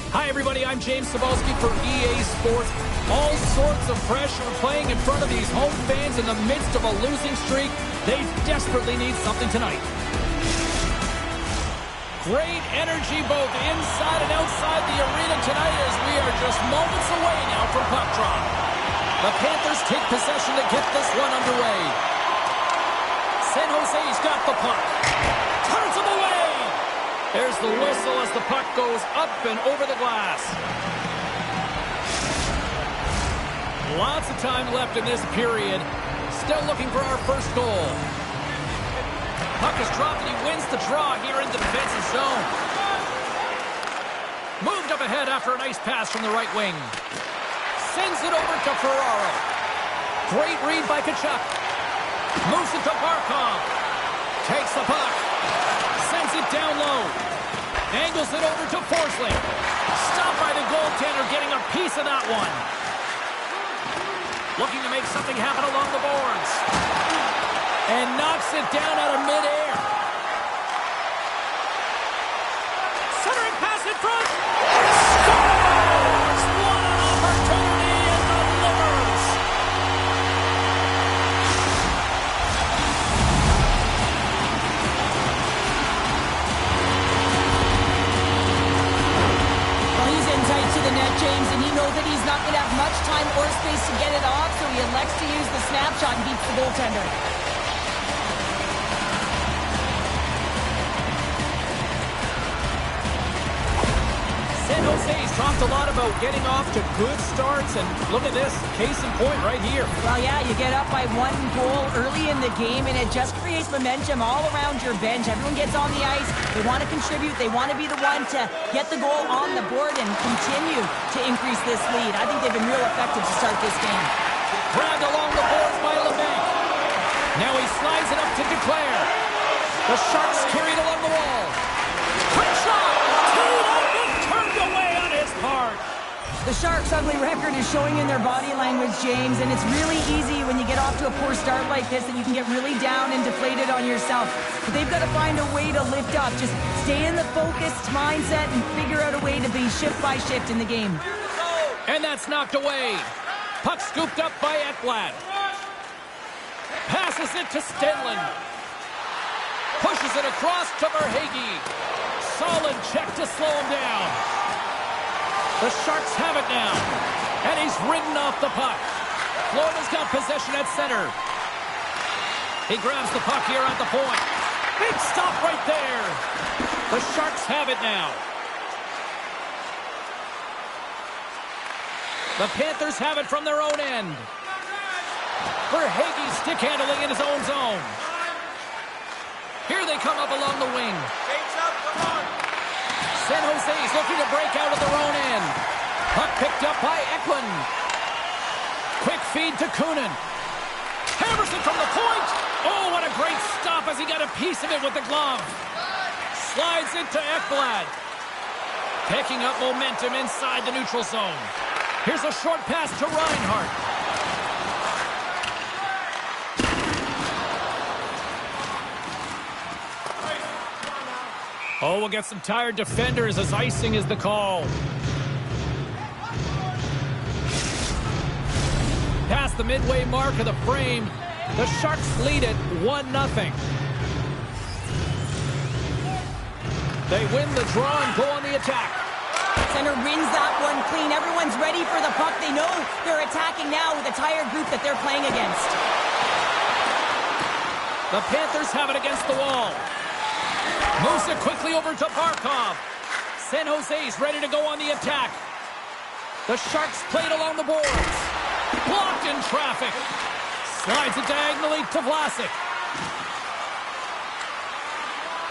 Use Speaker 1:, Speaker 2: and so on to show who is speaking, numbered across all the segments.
Speaker 1: Hi, everybody. I'm James Cebulski for EA Sports. All sorts of pressure playing in front of these home fans in the midst of a losing streak. They desperately need something tonight. Great energy both inside and outside the arena tonight as we are just moments away now from puck drop. The Panthers take possession to get this one underway. San Jose's got the puck. Turns him away. There's the whistle as the puck goes up and over the glass. Lots of time left in this period. Still looking for our first goal. Puck is dropped and he wins the draw here in the defensive zone. Moved up ahead after a nice pass from the right wing. Sends it over to Ferraro. Great read by Kachuk. Moves it to Barkov. Takes the puck. Sends it down low. Angles it over to Forsling. Stopped by the goaltender, getting a piece of that one. Looking to make something happen along the boards. And knocks it down out of midair. Centering pass in front. Scores! What an opportunity in the livers.
Speaker 2: He's in tight to the net, James, and he knows that he's not going to have much time or space to get it off, so he elects to use the snapshot and beats the goaltender.
Speaker 1: San Jose's talked a lot about getting off to good starts, and look at this, case in point right here.
Speaker 2: Well, yeah, you get up by 1 goal early in the game, and it just creates momentum all around your bench. Everyone gets on the ice. They want to contribute. They want to be the one to get the goal on the board and continue to increase this lead. I think they've been real effective to start this game.
Speaker 1: Grabbed along the boards by LeBanc. Now he slides it up to Duclair. The Sharks carried along the wall. Quick shot! Turned away on his part.
Speaker 2: The Sharks' ugly record is showing in their body language, James, and it's really easy when you get off to a poor start like this that you can get really down and deflated on yourself. But they've got to find a way to lift up. Just stay in the focused mindset and figure out a way to be shift by shift in the game.
Speaker 1: And that's knocked away. Puck scooped up by Ekblad. Passes it to Stenlund. Pushes it across to Verhaeghe. Solid check to slow him down. The Sharks have it now. And he's ridden off the puck. Florida's got possession at center. He grabs the puck here at the point. Big stop right there. The Sharks have it now. The Panthers have it from their own end. Verhaeghe stick handling in his own zone. Here they come up along the wing. San Jose's looking to break out of their own end. Puck picked up by Eklund. Quick feed to Kunin. Hammers it from the point. Oh, what a great stop as he got a piece of it with the glove. Slides it to Ekblad. Picking up momentum inside the neutral zone. Here's a short pass to Reinhart. Oh, we'll get some tired defenders as icing is the call. Past the midway mark of the frame, the Sharks lead it 1-0. They win the draw and go on the attack.
Speaker 2: Center wins that one clean. Everyone's ready for the puck. They know they're attacking now with a tired group that they're playing against.
Speaker 1: The Panthers have it against the wall. Moves it quickly over to Barkov. San Jose's ready to go on the attack. The Sharks played along the boards. Blocked in traffic. Slides it diagonally to Vlasic.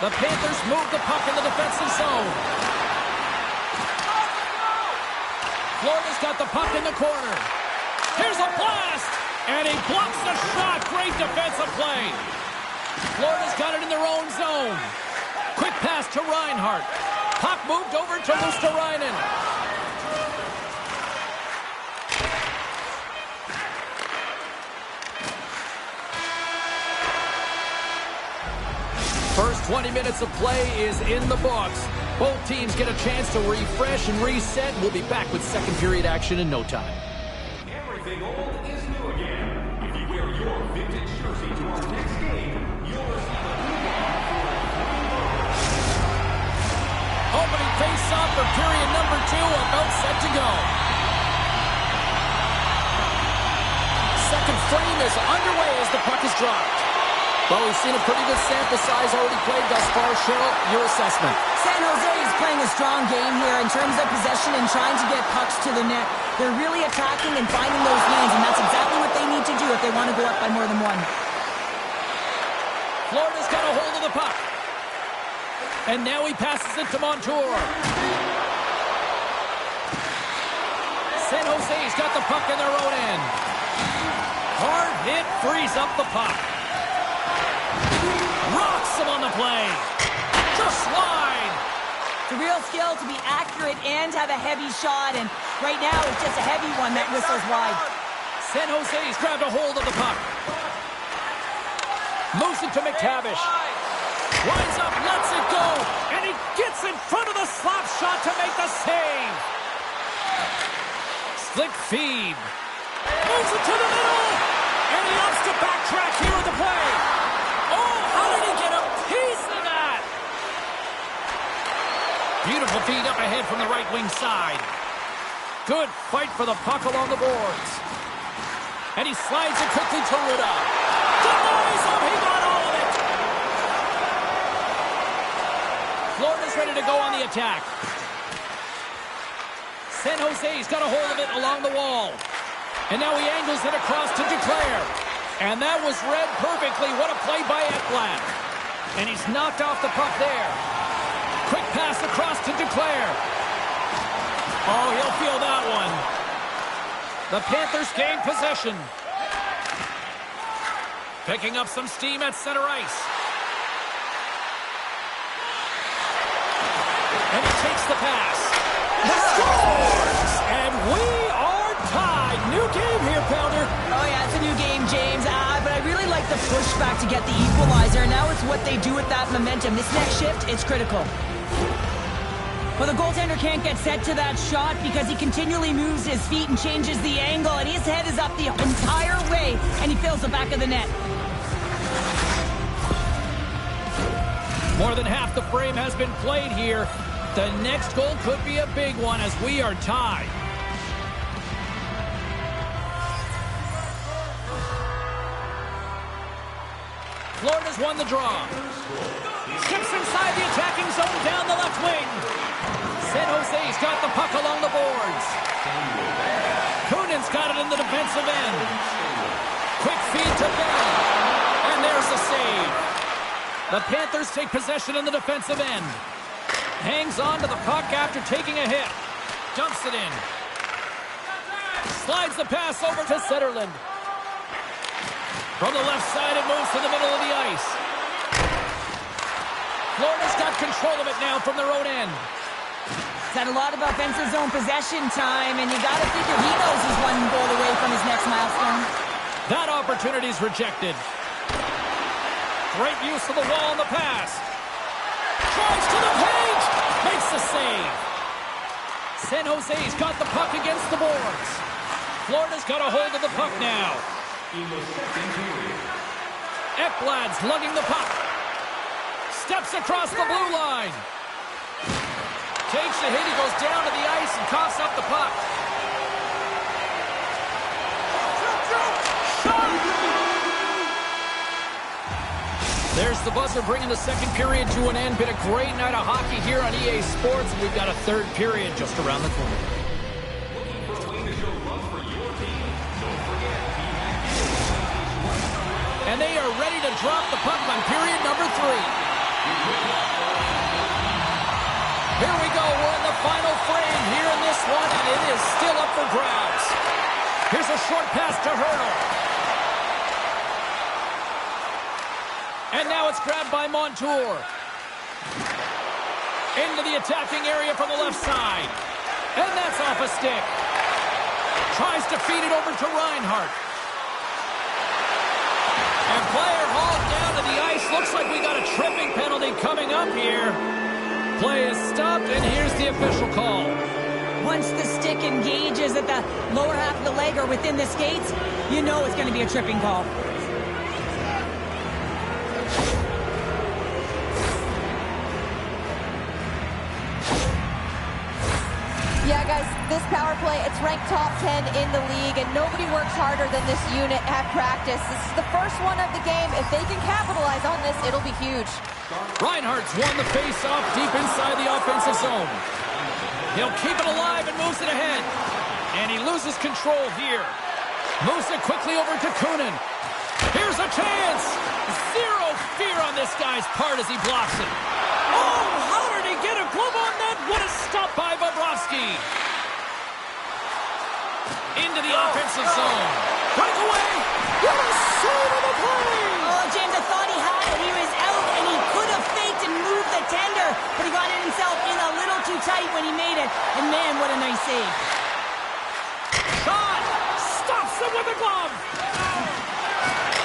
Speaker 1: The Panthers move the puck in the defensive zone. Florida's got the puck in the corner. Here's a blast! And he blocks the shot. Great defensive play. Florida's got it in their own zone. Quick pass to Reinhart. Puck moved over to Luosterainen. First 20 minutes of play is in the books. Both teams get a chance to refresh and reset. We'll be back with second period action in no time.
Speaker 3: Everything old is new again. If you wear your vintage jersey to our next game, you'll receive a new one for $3.
Speaker 1: Opening face-off for period number 2, about set to go. Second frame is underway as the puck is dropped. Well, we've seen a pretty good sample size already played thus far. Cheryl, your assessment.
Speaker 2: San Jose is playing a strong game here in terms of possession and trying to get pucks to the net. They're really attacking and finding those lanes, and that's exactly what they need to do if they want to go up by more than one.
Speaker 1: Florida's got a hold of the puck. And now he passes it to Montour. San Jose's got the puck in their own end. Hard hit frees up the puck. Rocks him on the play. Just wide.
Speaker 2: It's a real skill to be accurate and have a heavy shot, and right now it's just a heavy one that whistles wide.
Speaker 1: San Jose's grabbed a hold of the puck. Moves it to McTavish. Winds up, lets it go, and he gets in front of the slap shot to make the save. Slick feed. Moves it to the middle, and he opts to backtrack here at the play. Oh, how did he get a piece of that? Beautiful feed up ahead from the right wing side. Good fight for the puck along the boards. And he slides it quickly to Ruda. Denies him, he got all of it. Florida's ready to go on the attack. San Jose's got a hold of it along the wall. And now he angles it across to Duclair. And that was read perfectly. What a play by Ekblad. And he's knocked off the puck there. Quick pass across to Duclair. Oh, he'll feel that one. The Panthers gain possession. Picking up some steam at center ice. And he takes the pass. Scores! And we are tied. New game here, Pounder.
Speaker 2: Oh, yeah, it's a new game, James. But I really like the pushback to get the equalizer. Now it's what they do with that momentum. This next shift, it's critical. Well, the goaltender can't get set to that shot because he continually moves his feet and changes the angle, and his head is up the entire way, and he fills the back of the net.
Speaker 1: More than half the frame has been played here. The next goal could be a big one as we are tied. Florida's won the draw. Skips inside the attacking zone down the left wing. San Jose's got the puck along the boards. Kunin's got it in the defensive end. Quick feed to Benny. And there's the save. The Panthers take possession in the defensive end. Hangs on to the puck after taking a hit. Dumps it in. Slides the pass over to Zetterlund. From the left side, it moves to the middle of the ice. Florida's got control of it now from their own end.
Speaker 2: He's had a lot of offensive zone possession time, and you got to figure he knows he's one goal away from his next milestone.
Speaker 1: That opportunity's rejected. Great use of the wall on the pass. Drives to the page. Makes the save. San Jose's got the puck against the boards. Florida's got a hold of the puck now. Ekblad's lugging the puck. Steps across the blue line. Takes the hit. He goes down to the ice and coughs up the puck. There's the buzzer bringing the second period to an end. Been a great night of hockey here on EA Sports. We've got a third period just around the corner. And they are ready to drop the puck on period number 3. Here we go. We're in the final frame here in this one, and it is still up for grabs. Here's a short pass to Hurdle. And now it's grabbed by Montour. Into the attacking area from the left side. And that's off a stick. Tries to feed it over to Reinhart. And player hauled down to the ice. Looks like we got a tripping penalty coming up here. Play is stopped, and here's the official call.
Speaker 2: Once the stick engages at the lower half of the leg or within the skates, you know it's going to be a tripping call.
Speaker 4: Yeah, guys, this power play, it's ranked top 10 in the league, and nobody works harder than this unit at practice. This is the first one of the game. If they can capitalize on this, it'll be huge.
Speaker 1: Reinhardt's won the face-off deep inside the offensive zone. He'll keep it alive and moves it ahead. And he loses control here. Moves it quickly over to Kunin. Here's a chance. Zero fear on this guy's part as he blocks it. Oh, how did he get a glove on that? What a stop by Bobrovsky. Into the offensive zone. Breakaway. What a save of the play.
Speaker 2: Oh, James, I thought he had it. He was out, and he could have faked and moved the tender, but he got it himself in a little too tight when he made it. And, man, what a nice save.
Speaker 1: Shot. Stops him with a glove.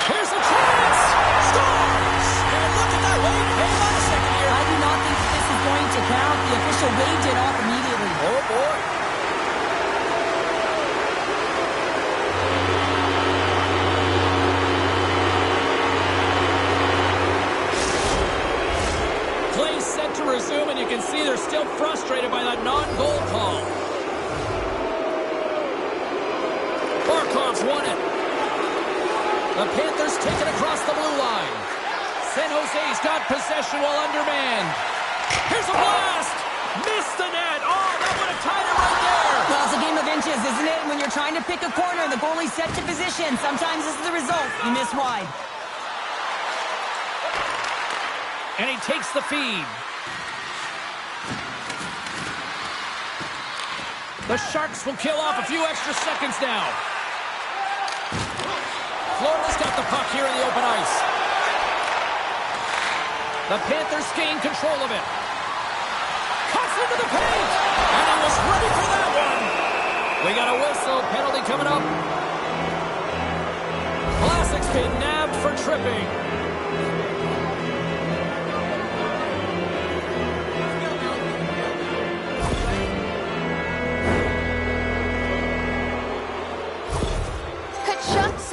Speaker 1: Here's a chance. Scores. And look at that. Wait, hang on a second here.
Speaker 2: I do not think this is going to count. The official waved it off immediately.
Speaker 1: Oh, boy. Play's set to resume, and you can see they're still frustrated by that non-goal call. Barkov's won it. The Panthers take it across the blue line. San Jose's got possession while undermanned. Here's a blast! Missed the net! Oh, that would have tied it right there!
Speaker 2: Well, it's a game of inches, isn't it? When you're trying to pick a corner and the goalie's set to position, sometimes this is the result. You miss wide.
Speaker 1: And he takes the feed. The Sharks will kill off a few extra seconds now. Florida's got the puck here in the open ice. The Panthers gain control of it. Cuts into the paint. And he was ready for that one. We got a whistle. Penalty coming up. Vlasic's been nabbed for tripping.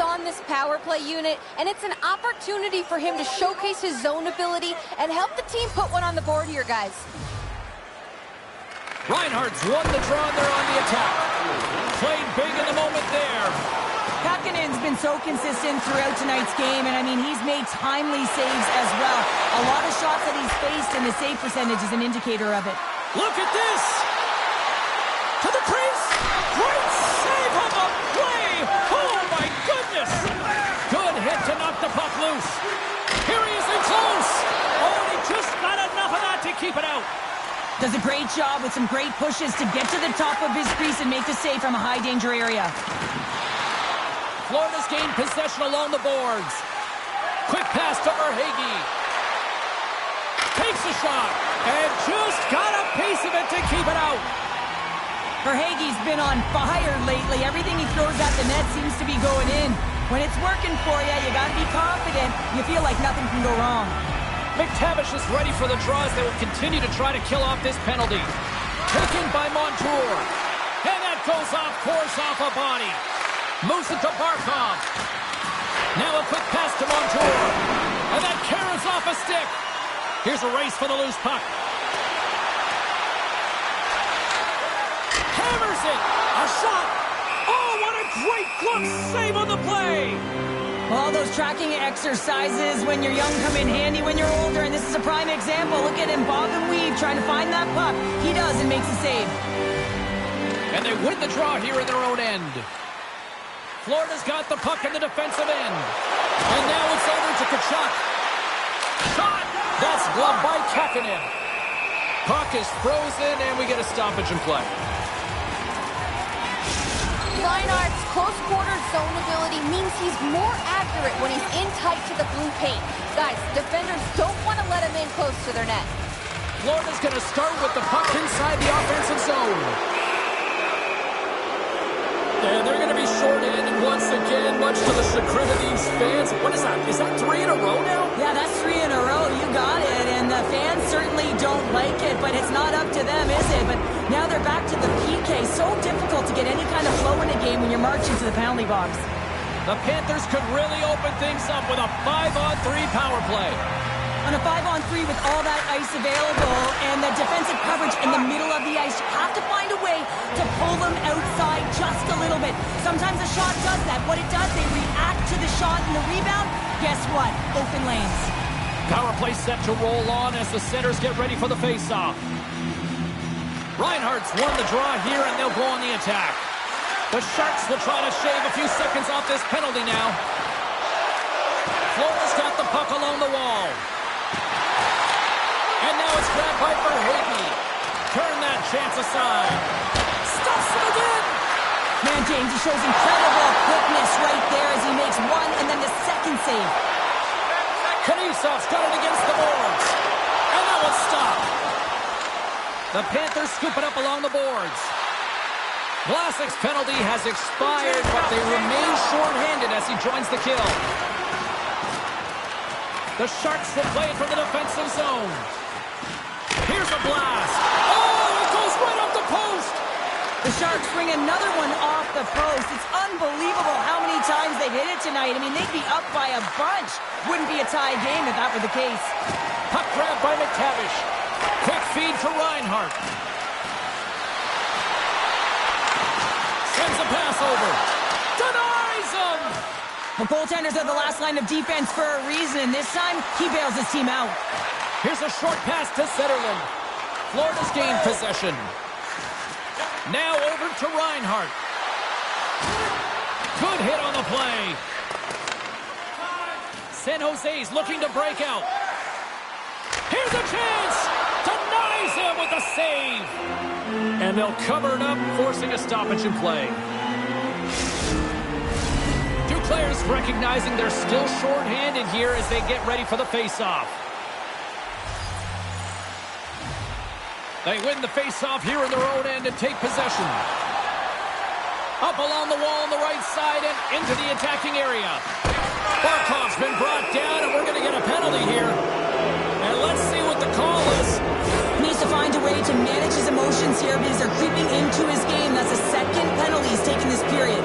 Speaker 4: On this power play unit, and it's an opportunity for him to showcase his zone ability and help the team put one on the board here, guys.
Speaker 1: Reinhardt's won the draw, and they're on the attack. Played big in the moment there.
Speaker 2: Kakkonen's been so consistent throughout tonight's game, and I mean, he's made timely saves as well. A lot of shots that he's faced, and the save percentage is an indicator of it.
Speaker 1: Look at this! To the crease! Great save on the play! Oh my goodness! Good hit to knock the puck loose. Here he is in close! Oh, and he just got enough of that to keep it out.
Speaker 2: Does a great job with some great pushes to get to the top of his crease and make the save from a high-danger area.
Speaker 1: Florida's gained possession along the boards. Quick pass to Verhaeghe. Takes a shot and just got a piece of it to keep it out.
Speaker 2: Verhaeghe's been on fire lately. Everything he throws at the net seems to be going in. When it's working for you, you got to be confident. You feel like nothing can go wrong.
Speaker 1: McTavish is ready for the draws. They will continue to try to kill off this penalty. Taken by Montour. And that goes off course off a body. Moves it to Barkov. Now a quick pass to Montour. And that carries off a stick. Here's a race for the loose puck. Hammers it. A shot. Oh, what a great glove save on the play.
Speaker 2: All those tracking exercises when you're young come in handy when you're older, and this is a prime example. Look at him bob and weave trying to find that puck. He does and makes a save.
Speaker 1: And they win the draw here in their own end. Florida's got the puck in the defensive end. And now it's over to Tkachuk. Shot! That's gloved by Kakkonen. Puck is frozen, and we get a stoppage in play.
Speaker 4: Reinhardt's close quarter zone ability means he's more accurate when he's in tight to the blue paint. Guys, defenders don't want to let him in close to their net.
Speaker 1: Florida's going to start with the puck inside the offensive zone. And they're going to be short-handed once again, much to the chagrin of these fans. What is that? Is that 3 in a row now?
Speaker 2: Yeah, that's 3 in a row. You got it. And the fans certainly don't like it, but it's not up to them, is it? But now they're back to the PK. So difficult to get any kind of flow in a game when you're marching to the penalty box.
Speaker 1: The Panthers could really open things up with a 5-on-3 power play.
Speaker 2: On a 5-on-3 with all that ice available and the defensive coverage in the middle of the ice, you have to find a way to pull them outside just a little bit. Sometimes a shot does that. What it does, they react to the shot and the rebound. Guess what? Open lanes.
Speaker 1: Power play set to roll on as the centers get ready for the face-off. Reinhardt's won the draw here, and they'll go on the attack. The Sharks will try to shave a few seconds off this penalty now. Florida's got the puck along the wall. And now it's grabbed by Verhaeghe. Turn that chance aside. Stuffs it again.
Speaker 2: Man, James, he shows incredible quickness right there as he makes one and then the second save.
Speaker 1: Kniesov's got it against the boards. And that one's stopped. The Panthers scoop it up along the boards. Vlasic's penalty has expired, but they remain short-handed as he joins the kill. The Sharks will play it from the defensive zone. Here's a blast. Oh, it goes right off the post.
Speaker 2: The Sharks bring another one off the post. It's unbelievable how many times they've hit it tonight. I mean, they'd be up by a bunch. Wouldn't be a tie game if that were the case.
Speaker 1: Puck grab by McTavish. Quick feed to Reinhardt. Sends a pass over. Denies him.
Speaker 2: The goaltenders are the last line of defense for a reason. This time, he bails his team out.
Speaker 1: Here's a short pass to Zetterlund. Florida's gained possession. Now over to Reinhardt. Good hit on the play. San Jose's looking to break out. Here's a chance. Denies him with a save. And they'll cover it up, forcing a stoppage in play. Players recognizing they're still short-handed here as they get ready for the face-off. They win the face-off here in their own end and take possession. Up along the wall on the right side and into the attacking area. Barkov's been brought down, and we're going to get a penalty here. And let's see what the call is.
Speaker 2: He needs to find a way to manage his emotions here because they're creeping into his game. That's the second penalty he's taken this period.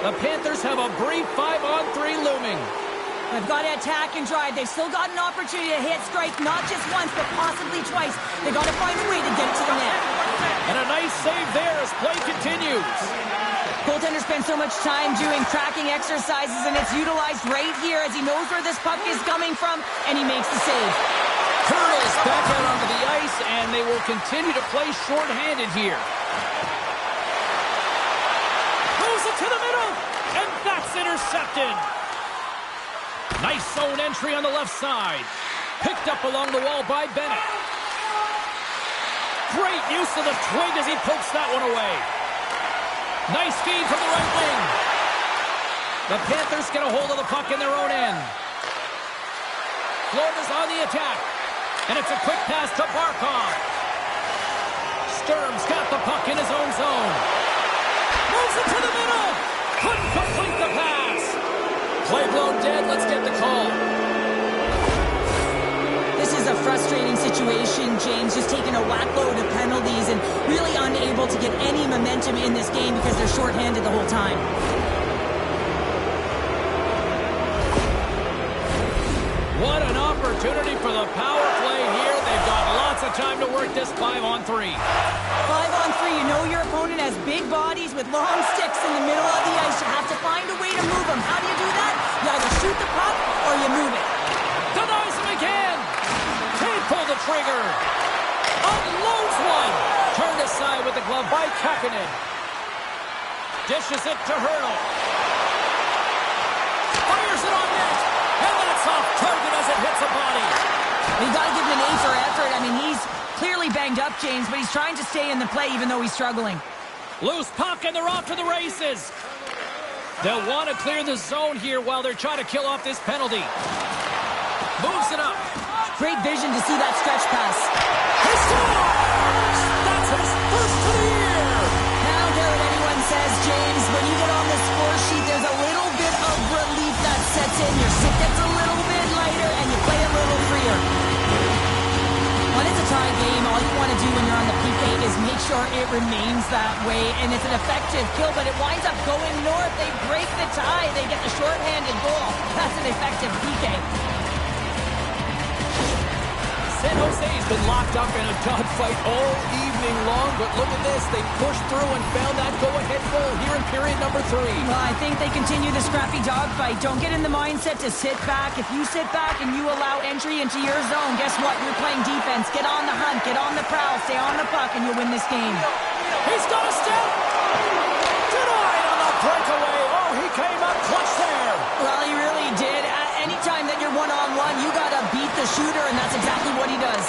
Speaker 1: The Panthers have a brief 5-on-3 looming.
Speaker 2: They've got to attack and drive. They've still got an opportunity to hit strike, not just once, but possibly twice. They've got to find a way to get it to the net.
Speaker 1: And a nice save there as play continues.
Speaker 2: Goaltenders spend so much time doing tracking exercises, and it's utilized right here as he knows where this puck is coming from, and he makes the save.
Speaker 1: Colonel's back out onto the ice, and they will continue to play short-handed here. To the middle, and that's intercepted. Nice zone entry on the left side. Picked up along the wall by Bennett. Great use of the twig as he pokes that one away. Nice feed from the right wing. The Panthers get a hold of the puck in their own end. Florida's on the attack, and it's a quick pass to Barkov. Sturm's got the puck in his own zone. Moves it to the middle. Couldn't complete the pass. Play blown dead. Let's get the call.
Speaker 2: This is a frustrating situation, James. Just taking a whack load of penalties and really unable to get any momentum in this game because they're shorthanded the whole time.
Speaker 1: What an opportunity for the power play here. They've got lots of time to work this 5-on-3.
Speaker 2: 5-on-3, you know your opponent has big bodies with long sticks in the middle of the ice. You have to find a way to move them. How do you do that? You either shoot the puck or you move it.
Speaker 1: Denies him again. Can't pull the trigger. Unloads one. Turned aside with the glove by Kakkonen. Dishes it to Hurdle. Fires it on net. And that's off target as it hits a body.
Speaker 2: You got to give him an A for effort. I mean, he's clearly banged up, James, but he's trying to stay in the play even though he's struggling.
Speaker 1: Loose puck, and they're off to the races. They'll want to clear the zone here while they're trying to kill off this penalty. Moves it up.
Speaker 2: Great vision to see that stretch pass.
Speaker 1: He scores! That's his first of the year!
Speaker 2: Now, I don't care what anyone says, James. When you get on the score sheet, there's a little bit of relief that sets in. Your sit gets a little bit lighter, and you play a little freer. When it's a tie game, all you want to do when you're on the PK is make sure it remains that way, and it's an effective kill, but it winds up going north. They break the tie. They get the shorthanded goal. That's an effective PK.
Speaker 1: San Jose's been locked up in a dogfight all evening long, but look at this. They pushed through and found that go-ahead goal here in period number 3.
Speaker 2: Well, I think they continue the scrappy dogfight. Don't get in the mindset to sit back. If you sit back and you allow entry into your zone, guess what? You're playing defense. Get on the hunt. Get on the prowl. Stay on the puck, and you'll win this game.
Speaker 1: He's got a step! Denied on the breakaway. Oh, he came up clutch there.
Speaker 2: Well, he really did. Anytime that you're one-on-one, you got to beat the shooter, and that's exactly what he does.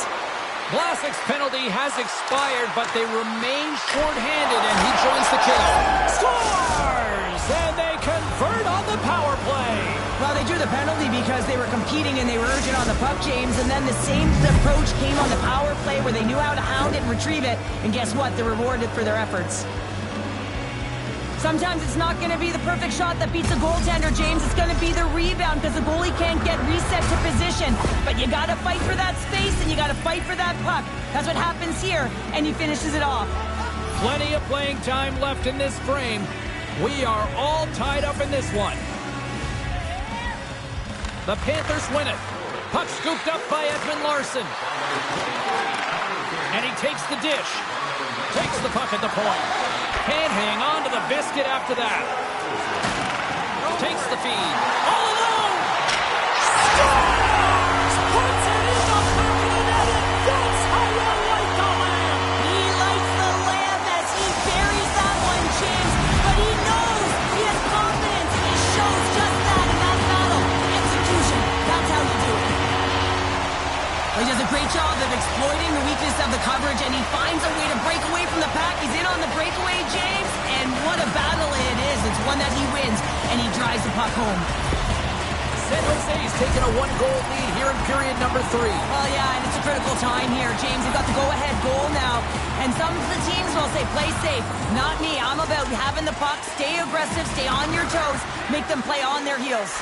Speaker 1: Vlasic's penalty has expired, but they remain short-handed, and he joins the kill. Scores! And they convert on the power play.
Speaker 2: Well, they drew the penalty because they were competing and they were urgent on the puck, James, and then the same approach came on the power play where they knew how to hound it and retrieve it, and guess what? They're rewarded for their efforts. Sometimes it's not going to be the perfect shot that beats a goaltender, James. It's going to be the rebound because the goalie can't get reset to position. But you got to fight for that space and you got to fight for that puck. That's what happens here, and he finishes it off.
Speaker 1: Plenty of playing time left in this frame. We are all tied up in this one. The Panthers win it. Puck scooped up by Edmund Larson. And he takes the dish. Takes the puck at the point. Can't hang on to the biscuit after that. Takes the feed. All alone! Scores! Puts it in the back of the net, and that's how you light the lamp!
Speaker 2: He lights the lamp as he buries that one, James. But he knows he has confidence, and he shows just that in that battle. Execution. That's how you do it. Well, he does a great job of exploiting the weakness of the coverage, and he finds a way to break away from the pack. He's in on the breakaway, James, and what a battle it is. It's one that he wins, and he drives the puck home.
Speaker 1: San Jose's taken a 1-goal lead here in period number 3.
Speaker 2: Well, yeah, and it's a critical time here, James. They've got the go-ahead goal now, and some of the teams will say, play safe. Not me. I'm about having the puck, stay aggressive, stay on your toes, make them play on their heels.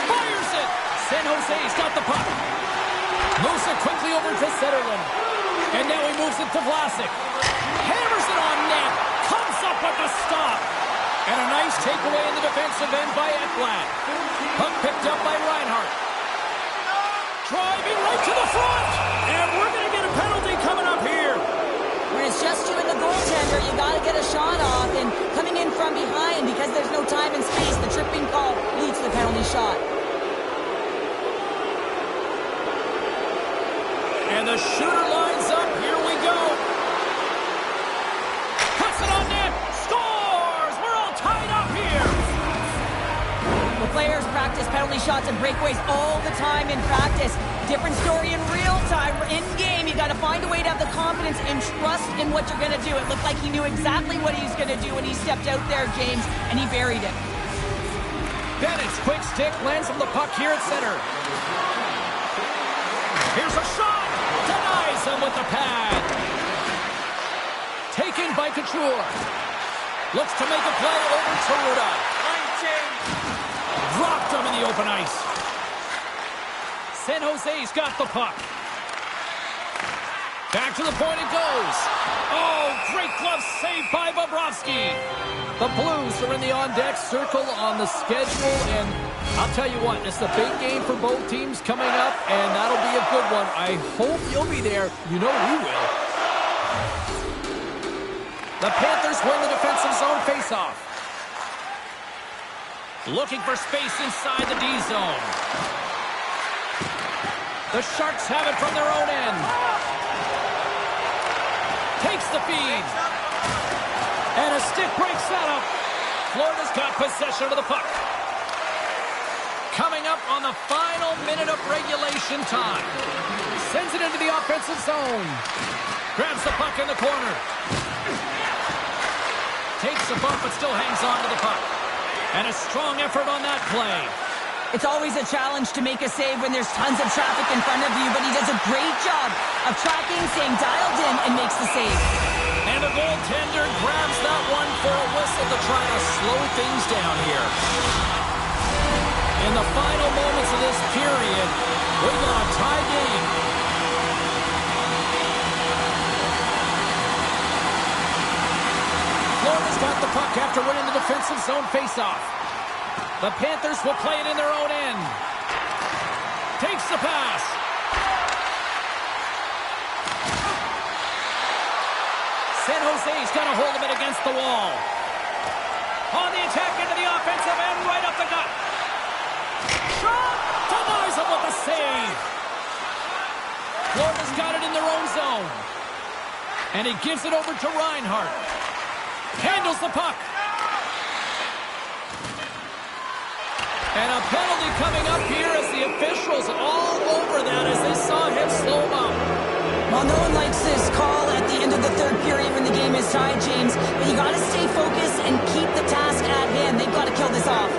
Speaker 1: Fires it! San Jose's got the puck. Moves it quickly over to Zetterlund. And now he moves it to Vlasic. Hammers it on net. Comes up with the stop. And a nice takeaway in the defensive end by Ekblad. Puck picked up by Reinhart. Driving right to the front. And we're going to get a penalty coming up here.
Speaker 2: When it's just you and the goaltender, you got to get a shot off. And coming in from behind, because there's no time and space, the tripping call leads to the penalty shot.
Speaker 1: And the shooter lines up. Here we go. Puts it on net. Scores! We're all tied up here.
Speaker 2: The players practice penalty shots and breakaways all the time in practice. Different story in real time. In game, you got to find a way to have the confidence and trust in what you're going to do. It looked like he knew exactly what he was going to do when he stepped out there, James, and he buried it.
Speaker 1: Bennett's quick stick lands on the puck here at center. Here's a shot. Denies him with the pad. Taken by Couture. Looks to make a play over to Ruda. Dropped him in the open ice. San Jose's got the puck. Back to the point it goes. Oh, great glove save by Bobrovsky. The Blues are in the on-deck circle on the schedule, and I'll tell you what, it's a big game for both teams coming up, and that'll be a good one. I hope you'll be there. You know we will. The Panthers win the defensive zone faceoff. Looking for space inside the D zone. The Sharks have it from their own end. Takes the feed. And a stick breaks that up. Florida's got possession of the puck. Coming up on the final minute of regulation time. Sends it into the offensive zone. Grabs the puck in the corner. Takes a bump but still hangs on to the puck. And a strong effort on that play.
Speaker 2: It's always a challenge to make a save when there's tons of traffic in front of you, but he does a great job of tracking, staying dialed in, and makes the save.
Speaker 1: And the goaltender grabs that one for a whistle to try to slow things down here. In the final moments of this period, we've got a tie game. Florida's got the puck after winning the defensive zone faceoff. The Panthers will play it in their own end. Takes the pass. San Jose's got a hold of it against the wall. On the attack into the offensive end, right up the gut. Shot! Denies him with the save. Florida's got it in their own zone. And he gives it over to Reinhart. Handles the puck. And a penalty coming up here as the officials all over that as they saw him slow him up.
Speaker 2: Well, no one likes this call at the end of the third period when the game is tied, James. But you got to stay focused and keep the task at hand. They've got to kill this off.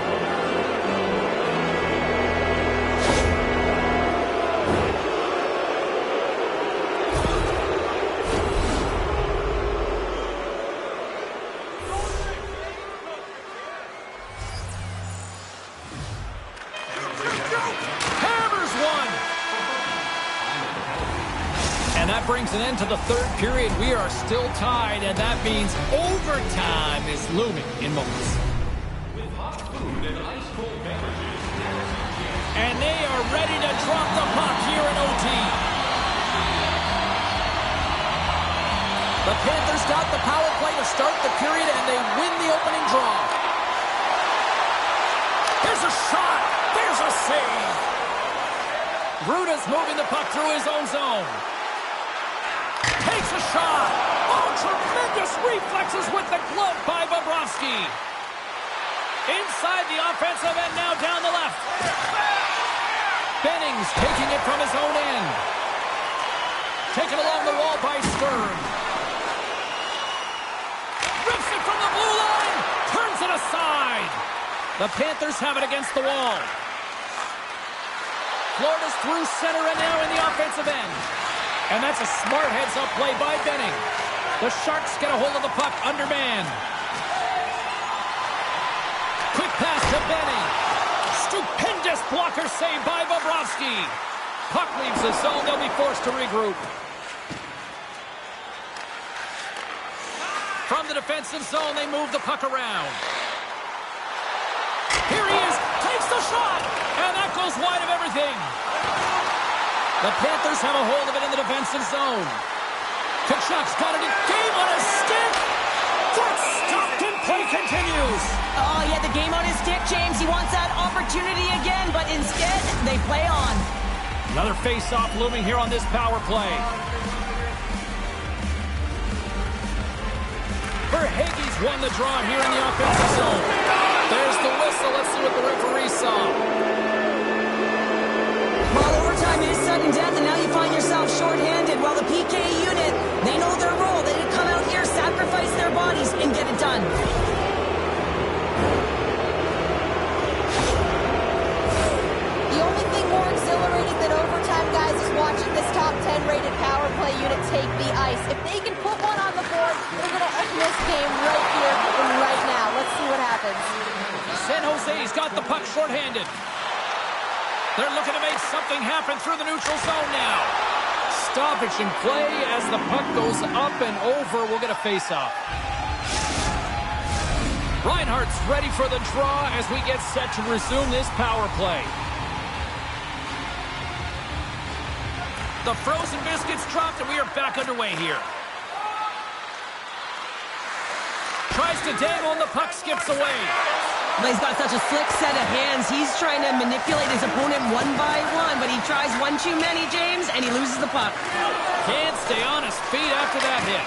Speaker 1: That brings an end to the third period. We are still tied, and that means overtime is looming in moments.
Speaker 3: With hot food and ice-cold beverages.
Speaker 1: And they are ready to drop the puck here in OT. The Panthers got the power play to start the period, and they win the opening draw. There's a shot. There's a save. Ruda's moving the puck through his own zone. Takes a shot. Oh, tremendous reflexes with the glove by Bobrovsky. Inside the offensive end, now down the left. Bennings taking it from his own end. Taken along the wall by Stern. Rips it from the blue line. Turns it aside. The Panthers have it against the wall. Florida's through center and now in the offensive end. And that's a smart heads-up play by Benning. The Sharks get a hold of the puck, undermanned. Quick pass to Benning. Stupendous blocker save by Bobrovsky. Puck leaves the zone. They'll be forced to regroup. From the defensive zone, they move the puck around. Here he is. Takes the shot. And that goes wide of everything. The Panthers have a hold of it in the defensive zone. Tkachuk's got it in game on his stick. That's stopped and play continues.
Speaker 2: Oh, he had the game on his stick, James. He wants that opportunity again, but instead, they play on.
Speaker 1: Another face-off looming here on this power play. Verhaeghe's won the draw here in the offensive zone. There's the whistle. Let's see what the referee saw.
Speaker 2: Well, overtime is sudden death, and now you find yourself shorthanded. While the PK unit, they know their role. They come out here, sacrifice their bodies, and get it done.
Speaker 4: The only thing more exhilarating than overtime, guys, is watching this top 10 rated power play unit take the ice. If they can put one on the board, they're going to end this game right here and right now. Let's see what happens.
Speaker 1: San Jose's got the puck shorthanded. They're looking to make something happen through the neutral zone now. Stoppage in play as the puck goes up and over. We'll get a face-off. Reinhart's ready for the draw as we get set to resume this power play. The frozen biscuits dropped and we are back underway here. Tries to dangle and the puck skips away.
Speaker 2: He's got such a slick set of hands. He's trying to manipulate his opponent one by one, but he tries one too many, James, and he loses the puck.
Speaker 1: Can't stay on his feet after that hit.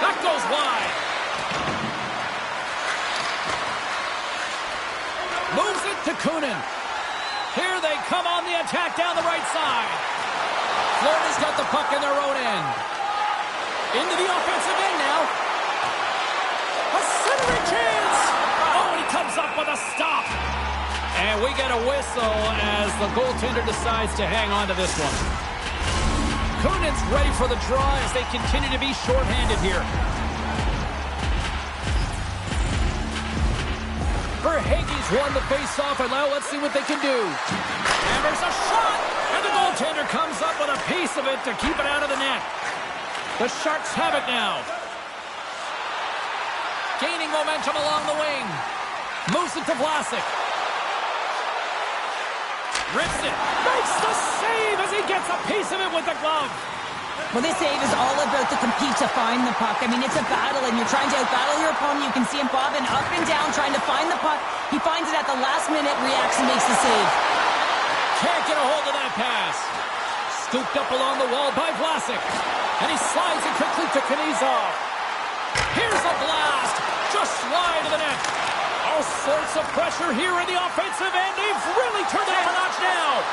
Speaker 1: That goes wide. Moves it to Kunin. Here they come on the attack down the right side. Florida's got the puck in their own end. Into the offensive end now. A centering chance. Oh, and he comes up with a stop. And we get a whistle as the goaltender decides to hang on to this one. Kunin's ready for the draw as they continue to be shorthanded here. Verhaeghe's won the face-off, and now let's see what they can do. Hammers a shot, and the goaltender comes up with a piece of it to keep it out of the net. The Sharks have it now. Gaining momentum along the wing. Moves it to Vlasic. Rips it. Makes the save as he gets a piece of it with the glove.
Speaker 2: Well, this save is all about the compete to find the puck. I mean, it's a battle, and you're trying to outbattle your opponent. You can see him bobbing up and down, trying to find the puck. He finds it at the last minute, reacts and makes the save.
Speaker 1: Can't get a hold of that pass. Scooped up along the wall by Vlasic. And he slides it quickly to Knizov. Here's a blast. Just wide of the net. All sorts of pressure here in the offensive end. They've really turned it up a notch now.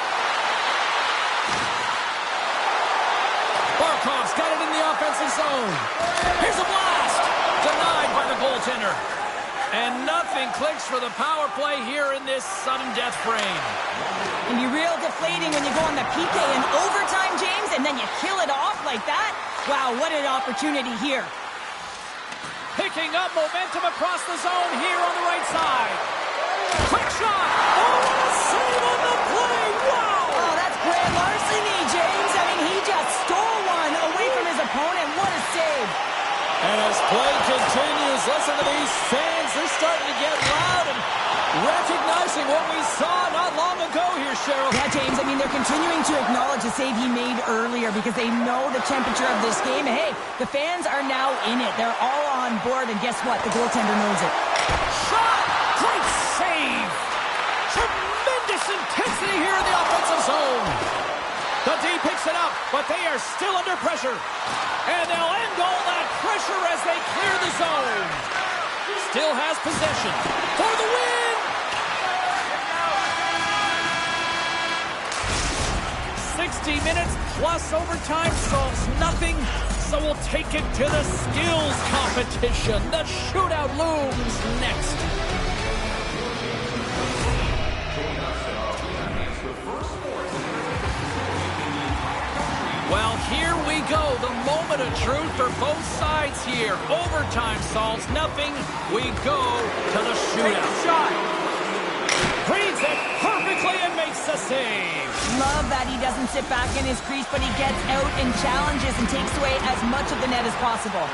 Speaker 1: Barkov's got it in the offensive zone. Here's a blast. Denied by the goaltender. And nothing clicks for the power play here in this sudden death frame.
Speaker 2: It can be real deflating when you go on the PK in overtime, James, and then you kill it off like that. Wow, what an opportunity here.
Speaker 1: Picking up momentum across the zone here on the right side. Quick shot. Oh, what a save on the play. Wow.
Speaker 2: Oh, that's grand larceny, James. I mean, he just stole one away from his opponent. What a save.
Speaker 1: And as play continues, listen to these fans. They're starting to get loud and recognizing what we saw not long ago here, Cheryl.
Speaker 2: Yeah, James, I mean, they're continuing to acknowledge the save he made earlier because they know the temperature of this game. Hey, the fans are now in it. They're all on board, and guess what? The goaltender knows it.
Speaker 1: Shot! Great save! Tremendous intensity here in the offensive zone. The D picks it up, but they are still under pressure. And they'll end all that pressure as they clear the zone. Still has possession for the win! 60 minutes plus overtime solves nothing, so we'll take it to the skills competition. The shootout looms next. Well, here we go. The moment of truth for both sides here. Overtime solves nothing. We go to the shootout. Shot. Reads it perfectly and makes the save.
Speaker 2: Love that he doesn't sit back in his crease, but he gets out and challenges and takes away as much of the net as possible.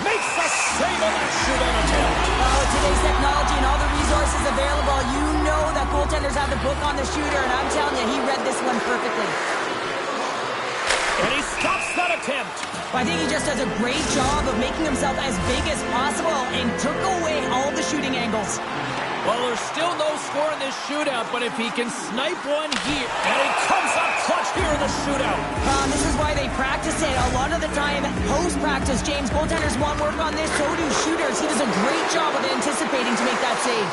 Speaker 1: Makes the save on that shootout attempt.
Speaker 2: Oh, today's technology and all the resources available, you know that goaltenders have the book on the shooter, and I'm telling you, he read this one perfectly.
Speaker 1: And he stops that attempt.
Speaker 2: I think he just does a great job of making himself as big as possible and took away all the shooting angles.
Speaker 1: Well, there's still no score in this shootout, but if he can snipe one here, and he comes up clutch here in the shootout.
Speaker 2: This is why they practice it. A lot of the time, post-practice, James, goaltenders want work on this, so do shooters. He does a great job of anticipating to make that save.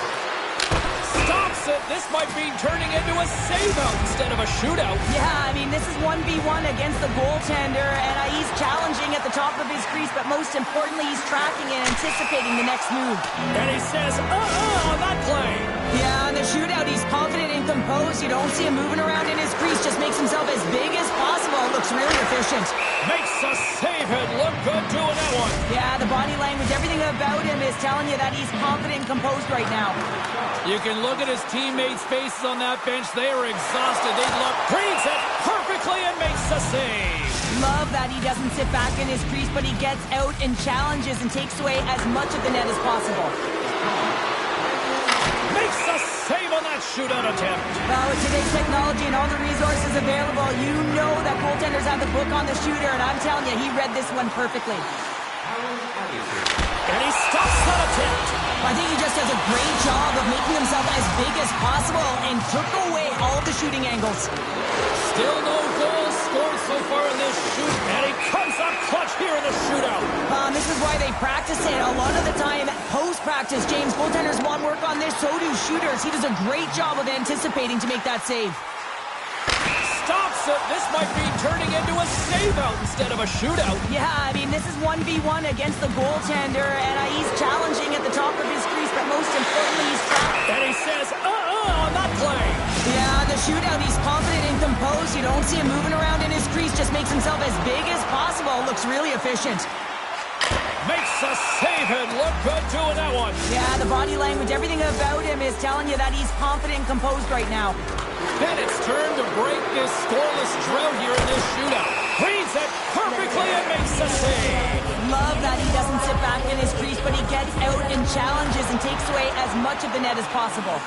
Speaker 1: Stops it. This might be turning into a save-out instead of a shootout.
Speaker 2: Yeah, I mean, this is 1v1 against the goaltender, and he's challenging at the top of his crease, but most importantly, he's tracking and anticipating the next move.
Speaker 1: And he says, on that play.
Speaker 2: Yeah, in the shootout, he's confident and composed. You don't see him moving around in his crease, just makes himself as big as possible. Looks really efficient.
Speaker 1: Makes a save and look good doing that one.
Speaker 2: Yeah, the body language, everything about him is telling you that he's confident and composed right now.
Speaker 1: You can look at his teammates' faces on that bench. They are exhausted. They look. Reads it perfectly and makes the save.
Speaker 2: Love that he doesn't sit back in his crease, but he gets out and challenges and takes away as much of the net as possible.
Speaker 1: Makes a save on that shootout attempt.
Speaker 2: Well, with today's technology and all the resources available, you know that goaltenders have the book on the shooter, and I'm telling you, he read this one perfectly.
Speaker 1: And he stops that attempt.
Speaker 2: I think he just does a great job of making himself as big as possible and took away all the shooting angles.
Speaker 1: Still no goals scored so far in this shoot, and he comes up clutch here in the shootout.
Speaker 2: This is why they practice it. A lot of the time, post-practice, James, goaltenders want work on this, so do shooters. He does a great job of anticipating to make that save.
Speaker 1: Stops it. This might be turning into a save-out instead of a shootout.
Speaker 2: Yeah, I mean, this is 1v1 against the goaltender, and he's challenging at the top of his crease, but most importantly, he's trapped.
Speaker 1: And he says,
Speaker 2: shootout, he's confident and composed. You don't see him moving around in his crease, just makes himself as big as possible. Looks really efficient.
Speaker 1: Makes a save and look good doing that one.
Speaker 2: Yeah, the body language, everything about him is telling you that he's confident and composed right now.
Speaker 1: And it's turn to break this scoreless drought here in this shootout. Reads it perfectly and makes a save.
Speaker 2: Love that he doesn't sit back in his crease, but he gets out and challenges and takes away as much of the net as possible.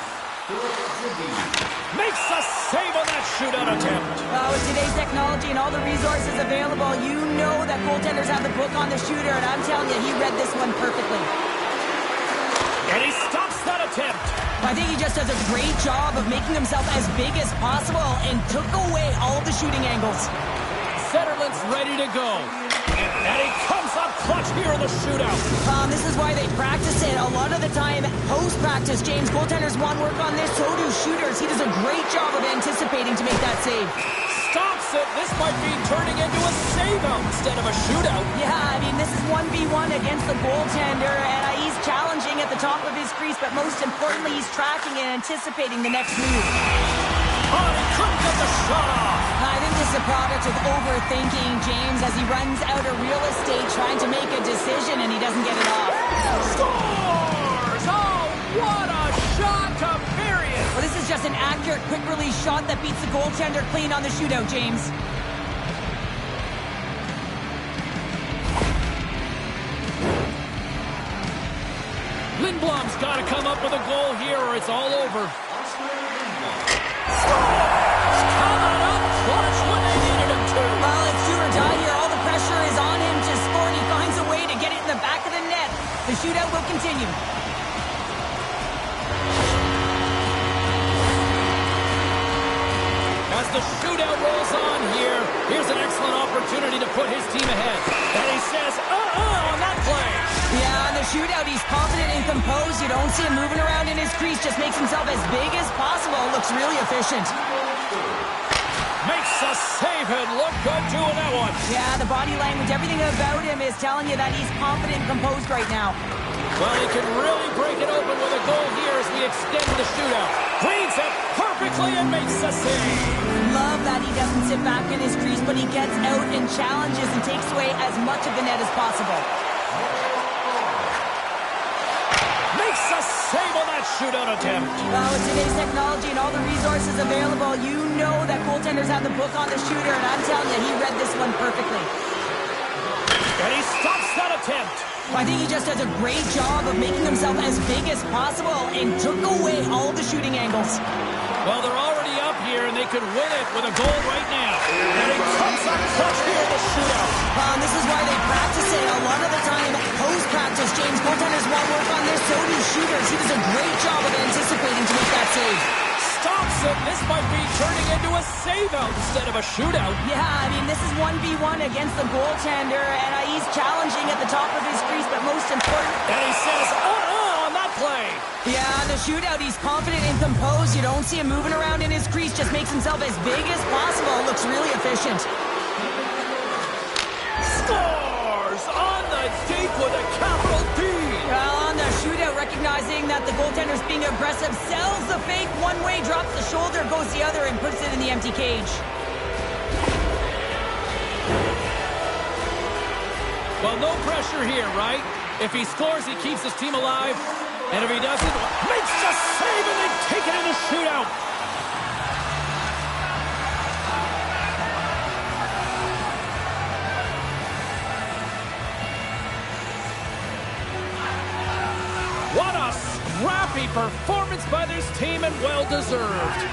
Speaker 1: Makes a save on that shootout attempt.
Speaker 2: With today's technology and all the resources available, you know that goaltenders have the book on the shooter, and I'm telling you, he read this one perfectly.
Speaker 1: And he stops that attempt.
Speaker 2: I think he just does a great job of making himself as big as possible and took away all of the shooting angles.
Speaker 1: Zetterlund's ready to go. And he comes up clutch here in the shootout.
Speaker 2: This is why they practice it. A lot of the time, post-practice, James, goaltenders want work on this, so do shooters. He does a great job of anticipating to make that save.
Speaker 1: Stops it. This might be turning into a save-out instead of a shootout.
Speaker 2: Yeah, I mean, this is 1v1 against the goaltender, and he's challenging at the top of his crease, but most importantly, he's tracking and anticipating the next move.
Speaker 1: Oh, he couldn't get the shot off.
Speaker 2: I think this is a product of overthinking, James, as he runs out of real estate trying to make a decision and he doesn't get it off.
Speaker 1: Scores! Oh, what a shot to bury it!
Speaker 2: Well, this is just an accurate, quick-release shot that beats the goaltender clean on the shootout, James.
Speaker 1: Lindblom's got to come up with a goal here or it's all over. Coming up clutch when they needed him to.
Speaker 2: Well, it's do or die here. All the pressure is on him to score, and he finds a way to get it in the back of the net. The shootout will continue.
Speaker 1: As the shootout rolls on here, here's an excellent opportunity to put his team ahead. And he says, on that play.
Speaker 2: Yeah, in the shootout, he's confident and composed. You don't see him moving around in his crease, just makes himself as big as possible. Looks really efficient.
Speaker 1: Makes a save and look good doing that one.
Speaker 2: Yeah, the body language, everything about him is telling you that he's confident and composed right now.
Speaker 1: Well, he can really break it open with a goal here as we extend the shootout. Reads it perfectly and makes a save.
Speaker 2: Love that he doesn't sit back in his crease, but he gets out and challenges and takes away as much of the net as possible.
Speaker 1: Makes a save on that shootout attempt.
Speaker 2: With today's technology and all the resources available, you know that goaltenders have the book on the shooter, and I'm telling you, he read this one perfectly.
Speaker 1: And he stops that attempt.
Speaker 2: I think he just does a great job of making himself as big as possible and took away all of the shooting angles.
Speaker 1: Well, they're already up here, and they could win it with a goal right now. And he comes up clutch here in the shootout.
Speaker 2: This is why they practice it. A lot of the time, post-practice, James, goaltenders want work on this, so do shooters. He does a great job of anticipating to make that save.
Speaker 1: Stops it. This might be turning into a save-out instead of a shootout.
Speaker 2: Yeah, I mean, this is 1v1 against the goaltender, and he's challenging at the top of his crease, but most important...
Speaker 1: And he says, on that play.
Speaker 2: Yeah, in the shootout, he's confident and composed. You don't see him moving around in his crease, just makes himself as big as possible. Looks really efficient.
Speaker 1: Scores on the deke with a capital D.
Speaker 2: Well, on the shootout, recognizing that the goaltender's being aggressive, sells the fake one way, drops the shoulder, goes the other, and puts it in the empty cage.
Speaker 1: Well, no pressure here, right? If he scores, he keeps his team alive. And if he doesn't, makes the save, and they take it in the shootout. What a scrappy performance by this team, and well-deserved.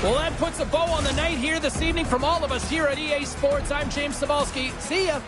Speaker 1: Well, that puts a bow on the night here this evening from all of us here at EA Sports. I'm James Cybulski. See ya.